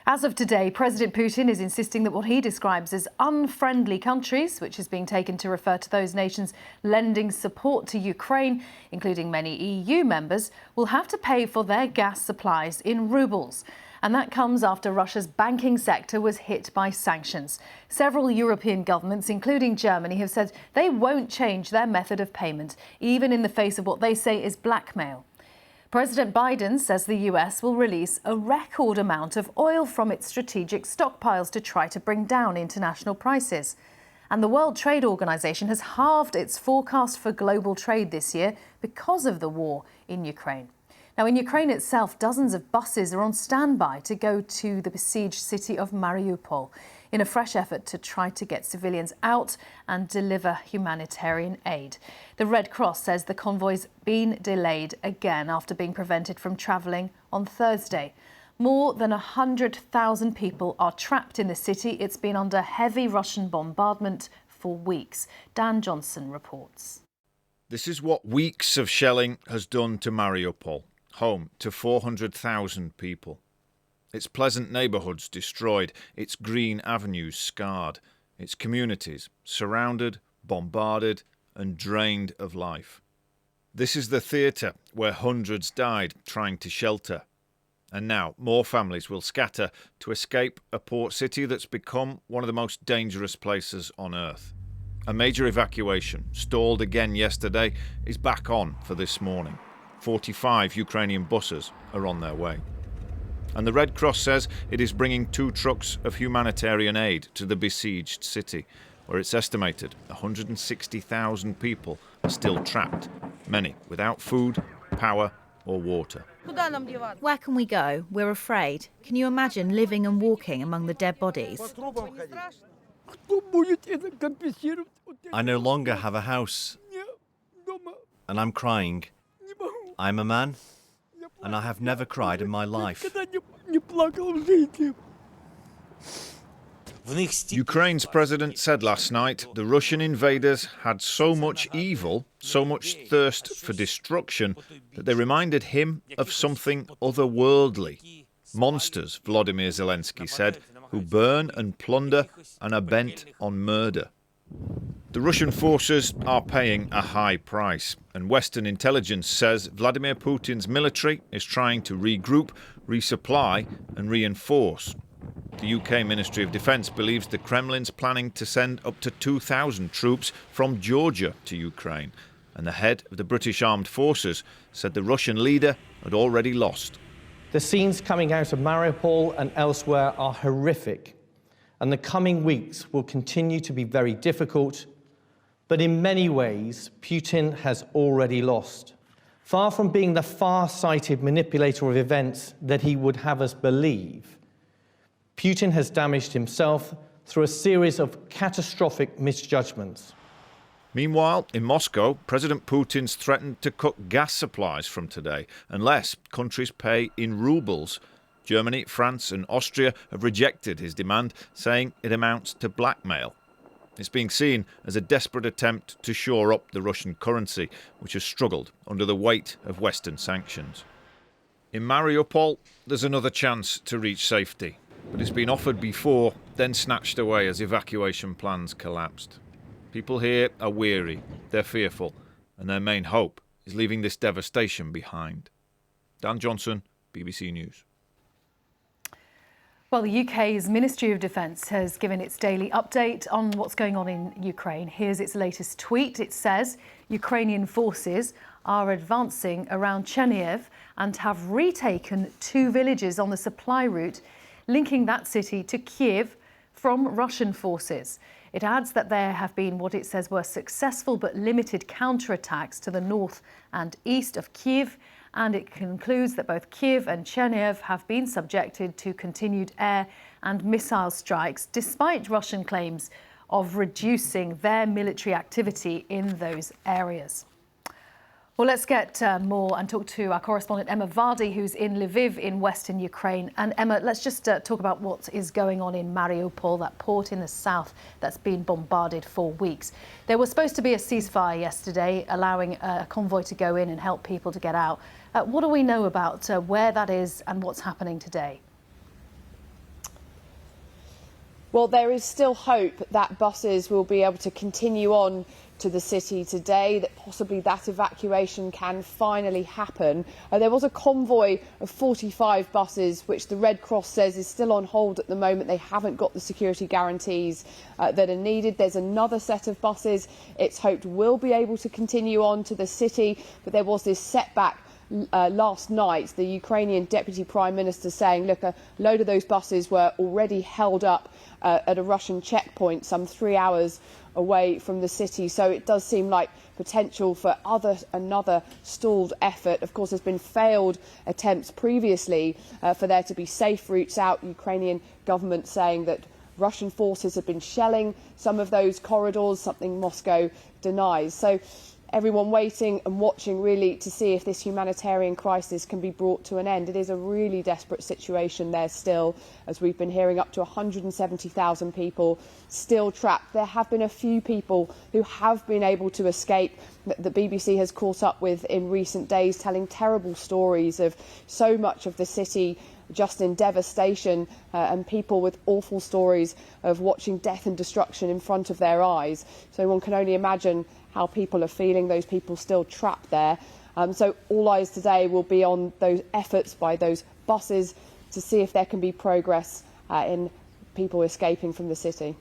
As of today, President Putin is insisting that what he describes as unfriendly countries, which is being taken to refer to those nations lending support to Ukraine, including many EU members, will have to pay for their gas supplies in rubles. And that comes after Russia's banking sector was hit by sanctions. Several European governments, including Germany, have said they won't change their method of payment, even in the face of what they say is blackmail. President Biden says the US will release a record amount of oil from its strategic stockpiles to try to bring down international prices. And the World Trade Organization has halved its forecast for global trade this year because of the war in Ukraine. Now, in Ukraine itself, dozens of buses are on standby to go to the besieged city of Mariupol in a fresh effort to try to get civilians out and deliver humanitarian aid. The Red Cross says the convoy's been delayed again after being prevented from travelling on Thursday. More than 100,000 people are trapped in the city. It's been under heavy Russian bombardment for weeks. Dan Johnson reports. This is what weeks of shelling has done to Mariupol, home to 400,000 people. Its pleasant neighbourhoods destroyed, its green avenues scarred, its communities surrounded, bombarded and drained of life. This is the theatre where hundreds died trying to shelter. And now more families will scatter to escape a port city that's become one of the most dangerous places on earth. A major evacuation, stalled again yesterday, is back on for this morning. 45 Ukrainian buses are on their way. And the Red Cross says it is bringing 2 trucks of humanitarian aid to the besieged city, where it's estimated 160,000 people are still trapped, many without food, power or water. Where can we go? We're afraid. Can you imagine living and walking among the dead bodies? I no longer have a house, and I'm crying. I'm a man, and I have never cried in my life. Ukraine's president said last night the Russian invaders had so much evil, so much thirst for destruction, that they reminded him of something otherworldly. Monsters, Volodymyr Zelensky said, who burn and plunder and are bent on murder. The Russian forces are paying a high price, and Western intelligence says Vladimir Putin's military is trying to regroup, resupply and reinforce. The UK Ministry of Defence believes the Kremlin's planning to send up to 2,000 troops from Georgia to Ukraine, and the head of the British Armed Forces said the Russian leader had already lost. The scenes coming out of Mariupol and elsewhere are horrific, and the coming weeks will continue to be very difficult. But in many ways, Putin has already lost. Far from being the far-sighted manipulator of events that he would have us believe, Putin has damaged himself through a series of catastrophic misjudgments. Meanwhile, in Moscow, President Putin's threatened to cut gas supplies from today unless countries pay in rubles. Germany, France and Austria have rejected his demand, saying it amounts to blackmail. It's being seen as a desperate attempt to shore up the Russian currency, which has struggled under the weight of Western sanctions. In Mariupol, there's another chance to reach safety, but it's been offered before, then snatched away as evacuation plans collapsed. People here are weary, they're fearful, and their main hope is leaving this devastation behind. Dan Johnson, BBC News. Well, the UK's Ministry of Defence has given its daily update on what's going on in Ukraine. Here's its latest tweet. It says Ukrainian forces are advancing around Chernihiv and have retaken 2 villages on the supply route linking that city to Kyiv from Russian forces. It adds that there have been what it says were successful but limited counterattacks to the north and east of Kyiv. And it concludes that both Kyiv and Chernihiv have been subjected to continued air and missile strikes, despite Russian claims of reducing their military activity in those areas. Well, let's get more and talk to our correspondent Emma Vardy, who's in Lviv in western Ukraine. And Emma, let's just talk about what is going on in Mariupol, that port in the south that's been bombarded for weeks. There was supposed to be a ceasefire yesterday, allowing a convoy to go in and help people to get out. What do we know about where that is and what's happening today? Well, there is still hope that buses will be able to continue on to the city today, that possibly that evacuation can finally happen. There was a convoy of 45 buses, which the Red Cross says is still on hold at the moment. They haven't got the security guarantees that are needed. There's another set of buses it's hoped will be able to continue on to the city, but there was this setback last night, the Ukrainian Deputy Prime Minister saying, look, a load of those buses were already held up at a Russian checkpoint some 3 hours away from the city. So it does seem like potential for another stalled effort. Of course, there's been failed attempts previously for there to be safe routes out. Ukrainian government saying that Russian forces have been shelling some of those corridors, something Moscow denies. So everyone waiting and watching really to see if this humanitarian crisis can be brought to an end. It is a really desperate situation there still, as we've been hearing, up to 170,000 people still trapped. There have been a few people who have been able to escape that the BBC has caught up with in recent days, telling terrible stories of so much of the city just in devastation, and people with awful stories of watching death and destruction in front of their eyes. So one can only imagine how people are feeling, those people still trapped there. So all eyes today will be on those efforts by those buses to see if there can be progress in people escaping from the city.